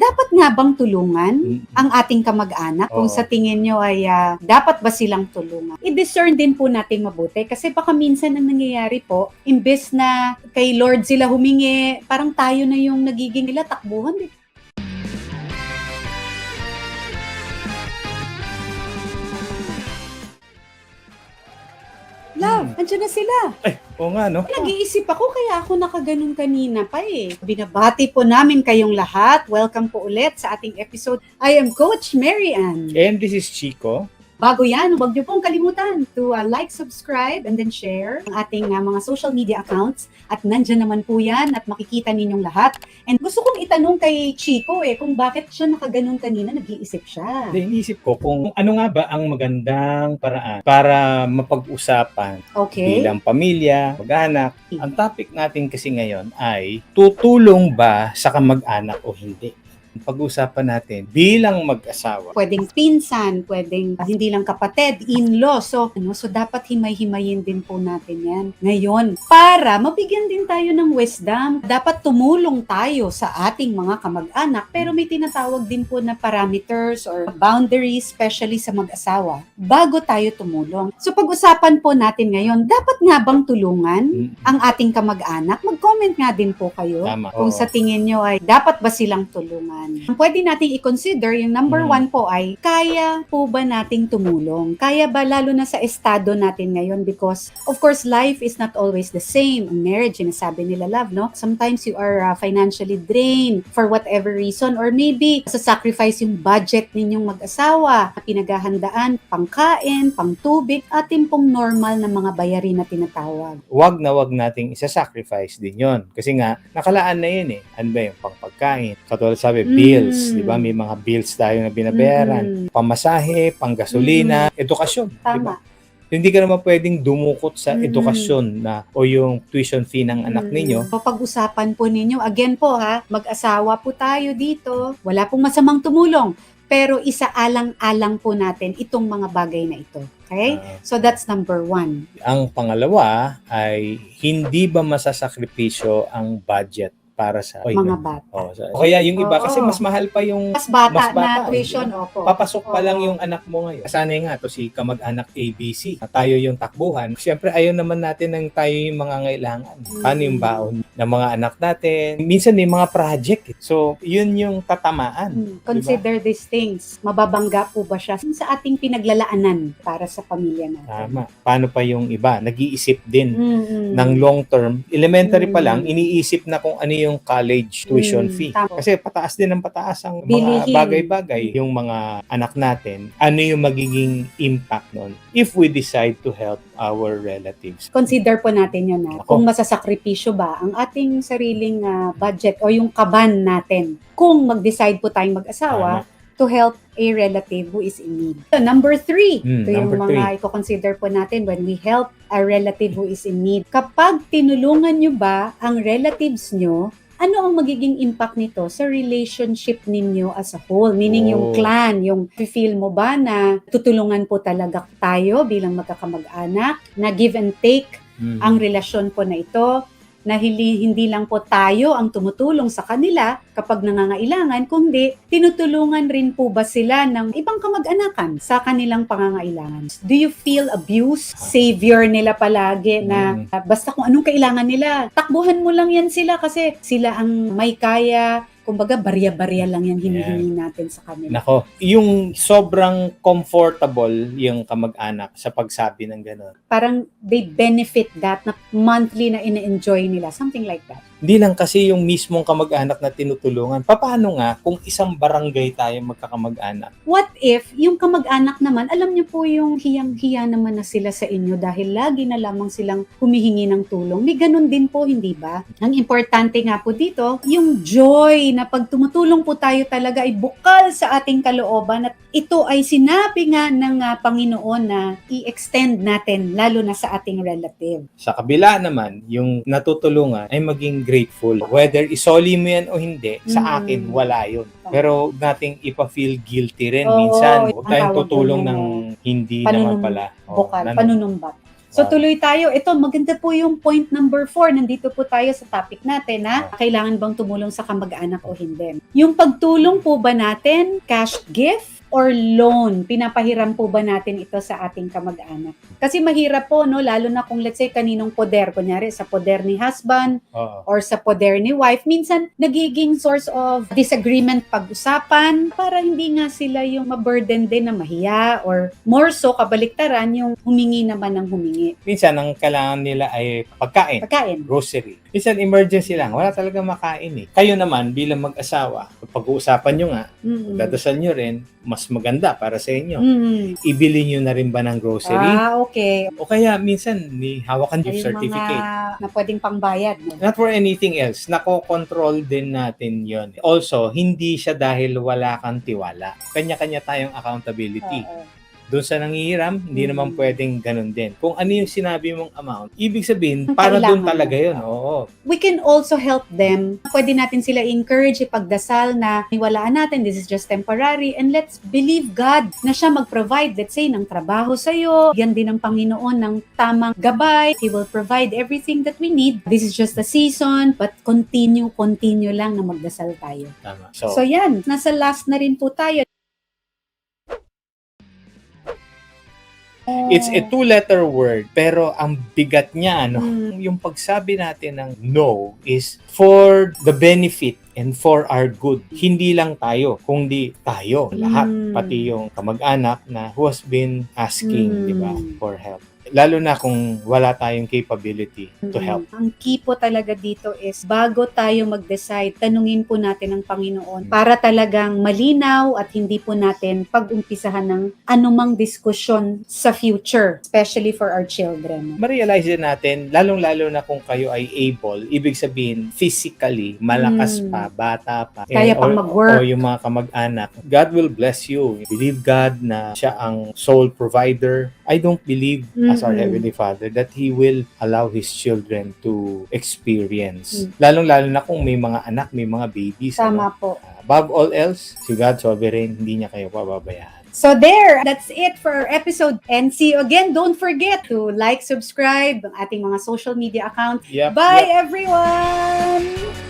dapat nga bang tulungan ang ating kamag-anak kung Oo. sa tingin nyo ay dapat ba silang tulungan? I-discern din po natin mabuti kasi baka minsan ang nangyayari po, imbes na kay Lord sila humingi, parang tayo na yung nagiging nila takbuhan. Love, andyan na sila. Ay, oo nga, no? Nag-iisip ako kaya ako nakaganon kanina pa eh. Binabati po namin kayong lahat. Welcome po ulit sa ating episode. I am Coach Mary Ann. And this is Chico. Bago yan, huwag niyo pong kalimutan to like, subscribe, and then share ang ating mga social media accounts. At nandyan naman po yan at makikita ninyong lahat. And gusto kong itanong kay Chico kung bakit siya nakaganon kanina, nag-iisip siya. Iniisip ko kung ano nga ba ang magandang paraan para mapag-usapan Okay. bilang pamilya, mag-anak. Ang topic natin kasi ngayon ay tutulong ba sa kamag-anak o hindi? Pag-usapan natin bilang mag-asawa. Pwedeng pinsan, pwedeng hindi lang kapatid, in-law. So dapat himay-himayin din po natin yan. Ngayon, para mabigyan din tayo ng wisdom, dapat tumulong tayo sa ating mga kamag-anak, pero may tinatawag din po na parameters or boundaries, especially sa mag-asawa, bago tayo tumulong. So pag-usapan po natin ngayon, dapat nga bang tulungan ang ating kamag-anak? Mag-comment nga din po kayo. Tama. Kung sa tingin nyo ay dapat ba silang tulungan. Pwede nating i-consider, yung number one po ay, kaya po ba nating tumulong? Kaya ba, lalo na sa estado natin ngayon? Because, of course, life is not always the same. Ang marriage, sinasabi nila, love, no? Sometimes you are financially drained for whatever reason, or maybe sasacrifice yung budget ninyong mag-asawa, pinaghahandaan, pangkain, pangtubig, atin pong normal na mga bayarin na tinatawag. Wag nating isa-sacrifice din yon. Kasi nga, nakalaan na yun eh. Ano ba yung pangpagkain? Katulad sabi, bills, di ba? May mga bills tayo na binabayaran. Pamasahe, panggasolina, edukasyon. Di ba? Tama. Hindi ka naman pwedeng dumukot sa edukasyon na o yung tuition fee ng anak ninyo. Pag-usapan po ninyo, again po mag-asawa po tayo dito, wala pong masamang tumulong, pero isaalang-alang po natin itong mga bagay na ito. Okay? So that's number one. Ang pangalawa ay hindi ba masasakripisyo ang budget para sa Mga bata. O kaya yung iba kasi mas mahal pa yung Mas bata na tuition, opo. Papasok pa lang yung anak mo ngayon. Sanay nga to si kamag-anak ABC. Tayo yung takbuhan. Siyempre ayaw naman natin ng tayo yung mga ngailangan. Paano yung baon ng mga anak natin? Minsan may mga project. So, yun yung tatamaan. Consider these things. Mababangga po ba siya sa ating pinaglalaanan para sa pamilya natin? Tama. Paano pa yung iba? Nag-iisip din ng long term. Elementary pa lang, iniisip na kung ano yung college tuition fee. Kasi pataas din ng pataas ang mga bagay-bagay. Yung mga anak natin, ano yung magiging impact nun if we decide to help our relatives. Consider po natin yun kung masasakripisyo ba ang ating sariling budget o yung kaban natin kung mag-decide po tayong mag-asawa to help a relative who is in need. So, number 3, ito yung mga i-consider po natin when we help a relative who is in need. Kapag tinulungan nyo ba ang relatives nyo, ano ang magiging impact nito sa relationship ninyo as a whole? Meaning yung clan, yung feel mo ba na tutulungan po talaga tayo bilang magkakamag-anak, na give and take ang relasyon po na ito, na hindi lang po tayo ang tumutulong sa kanila kapag nangangailangan, kundi tinutulungan rin po ba sila ng ibang kamag-anakan sa kanilang pangangailangan? Do you feel abuse? Savior nila palagi na basta kung anong kailangan nila, takbuhan mo lang yan sila kasi sila ang may kaya. Kumbaga, barya-barya lang yan hinihingi natin sa kanila. Nako, yung sobrang comfortable yung kamag-anak sa pagsabi ng gano'n. Parang they benefit that na monthly na ina-enjoy nila. Something like that. Hindi lang kasi yung mismong kamag-anak na tinutulungan. Paano nga kung isang barangay tayo magkakamag-anak? What if yung kamag-anak naman, alam niyo po yung hiyang-hiya naman na sila sa inyo dahil lagi na lamang silang humihingi ng tulong. May ganun din po, hindi ba? Ang importante nga po dito, yung joy na pag tumutulong po tayo talaga ay bukal sa ating kalooban at ito ay sinabi nga ng Panginoon na i-extend natin lalo na sa ating relative. Sa kabila naman, yung natutulungan ay maging grateful. Whether isoli mo yan o hindi, sa akin, wala yun. Pero nating ipa-feel guilty rin minsan. Huwag tayong tutulong ng hindi naman pala. Bukal, panunumbat. So Wow. tuloy tayo. Ito, maganda po yung point number 4. Nandito po tayo sa topic natin, ha? Kailangan bang tumulong sa kamag-anak o hindi? Yung pagtulong po ba natin, cash gift or loan, pinapahiram po ba natin ito sa ating kamag-anak? Kasi mahirap po, no? Lalo na kung let's say kaninong poder, kunyari sa poder ni husband Oo. or sa poder ni wife, minsan nagiging source of disagreement pag-usapan para hindi nga sila yung maburden din na mahiya or more so kabaliktaran yung humingi naman ng humingi. Minsan, ang kailangan nila ay pagkain. Pagkain. Grocery. Minsan, emergency lang. Wala talaga makain eh. Kayo naman, bilang mag-asawa, pag-uusapan nyo nga, dadasal nyo rin, mas maganda para sa inyo. Ibili nyo na rin ba ng grocery? Okay. O kaya, minsan, hawakan yung Ay, certificate. mga na pwedeng pangbayad. No? Not for anything else. Nako-control din natin yon. Also, hindi siya dahil wala kang tiwala. Kanya-kanya tayong accountability. Oo. Doon sa nangihiram, hindi naman pwedeng ganun din. Kung ano yung sinabi mong amount, ibig sabihin, Ang para doon kailangan talaga mo. yun. Oo. We can also help them. Pwede natin sila encourage, ipagdasal na niwalaan natin, this is just temporary, and let's believe God na siya mag-provide, let's say, ng trabaho sa'yo. Yan din ng Panginoon ng tamang gabay. He will provide everything that we need. This is just a season, but continue lang na magdasal tayo. Tama. So yan, nasa last na rin po tayo. It's a 2-letter word, pero ang bigat niya, no? Mm. Yung pagsabi natin ng no is for the benefit and for our good. Hindi lang tayo, kundi tayo, lahat. Pati yung kamag-anak na who has been asking, di ba, for help. Lalo na kung wala tayong capability to help. Ang key po talaga dito is bago tayo mag-decide, tanungin po natin ang Panginoon para talagang malinaw at hindi po natin pag-umpisahan ng anumang diskusyon sa future, especially for our children. Ma-realize din natin, lalong-lalo na kung kayo ay able, ibig sabihin, physically, malakas pa, bata pa, Kaya pang mag-work. o yung mga kamag-anak, God will bless you. Believe God na siya ang sole provider. I don't believe as our Heavenly Father that He will allow His children to experience. Lalong-lalo na kung may mga anak, may mga babies. Tama po. Above all else, si God sovereign, hindi niya kayo pababayaan. So there, that's it for our episode. And see you again. Don't forget to like, subscribe ang ating mga social media account. Yep, Bye, everyone!